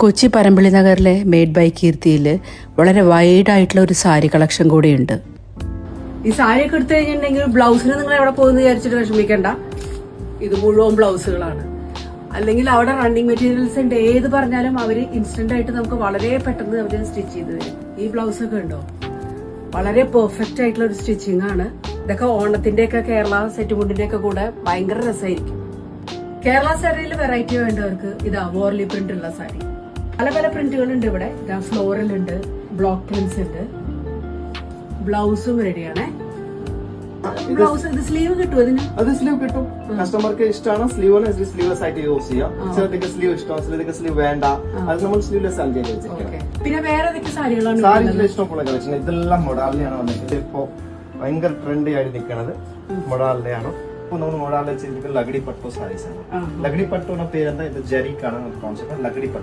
കൊച്ചി പരമ്പള്ളി നഗറിലെ made by കീർത്തിയിൽ വളരെ വൈഡായിട്ടുള്ള ഒരു സാരി കളക്ഷൻ കൂടിയുണ്ട്. ഈ സാരിയൊക്കെ എടുത്തു കഴിഞ്ഞിട്ടുണ്ടെങ്കിൽ ബ്ലൗസിന് നിങ്ങൾ എവിടെ പോകുന്ന വിചാരിച്ചിട്ട് വിഷമിക്കണ്ട. ഇത് മുഴുവൻ ബ്ലൗസുകളാണ്. അല്ലെങ്കിൽ അവിടെ റണ്ണിങ് മെറ്റീരിയൽസ് ഉണ്ട്. ഏത് പറഞ്ഞാലും അവര് ഇൻസ്റ്റന്റ് ആയിട്ട് നമുക്ക് വളരെ പെട്ടെന്ന് അവര് സ്റ്റിച്ച് ചെയ്ത് തരും. ഈ ബ്ലൗസ് ഒക്കെ ഉണ്ടോ, വളരെ പെർഫെക്റ്റ് ആയിട്ടുള്ള ഒരു സ്റ്റിച്ചിങ് ആണ്. ഇതൊക്കെ ഓണത്തിന്റെ ഒക്കെ കേരള സെറ്റ് മുണ്ടിന്റെ ഒക്കെ കൂടെ ഭയങ്കര രസമായിരിക്കും. കേരള സാരിയിൽ വെറൈറ്റി വേണ്ടവർക്ക് ഇതാ വോർലി പ്രിന്റ് ഉള്ള സാരി. പല പല പ്രിന്റുകൾ ഉണ്ട് ഇവിടെ. ഇതാ ഫ്ലോറൽ ഉണ്ട്, ബ്ലോക്ക് പ്രിന്റ്സ് ഉണ്ട്. ബ്ലൗസും റെഡിയാണേ. ബ്ലൗസ് ഇത് സ്ലീവ് കിട്ടും. അത് സ്ലീവ് കിട്ടും. കസ്റ്റമർക്ക് ഇഷ്ടമാണ് സ്ലീവ് സ്ലീവ്ലെസ് ആയിട്ട് യൂസ് ചെയ്യാം. ചിലർക്ക് സ്ലീവ് ഇഷ്ടം, ചിലർക്ക് സ്ലീവ് വേണ്ട. അത് നമ്മൾ സ്ലീവ്ലെസ് ആണ് ചെയ്ത് വെച്ചിരിക്കുന്നത്. പിന്നെ വേറെ ഏതൊക്കെ സാരികളാണ്? സാരിയുടെ ഇഷ്ടമുള്ള കളക്ഷൻ ഇതെല്ലാം മൊഡാലിനെയാണ് വന്നിട്ട് ഇപ്പൊ ഭയങ്കര ട്രെൻഡി ആയിട്ട് നിൽക്കുന്നത്. മൊഡാലിനെയാണ് ഇപ്പൊ നമ്മൾ മൊഡാലിനെ ചെയ്തിരിക്കുന്നത് ലഗടി പട്ടു സാരീസ് ആണ്. ലഗടി പട്ടു എന്ന പേരെന്താ, ഇത് ജരീക്കാണ് കോൺസെപ്റ്റ്. ലഗടി പട്ടു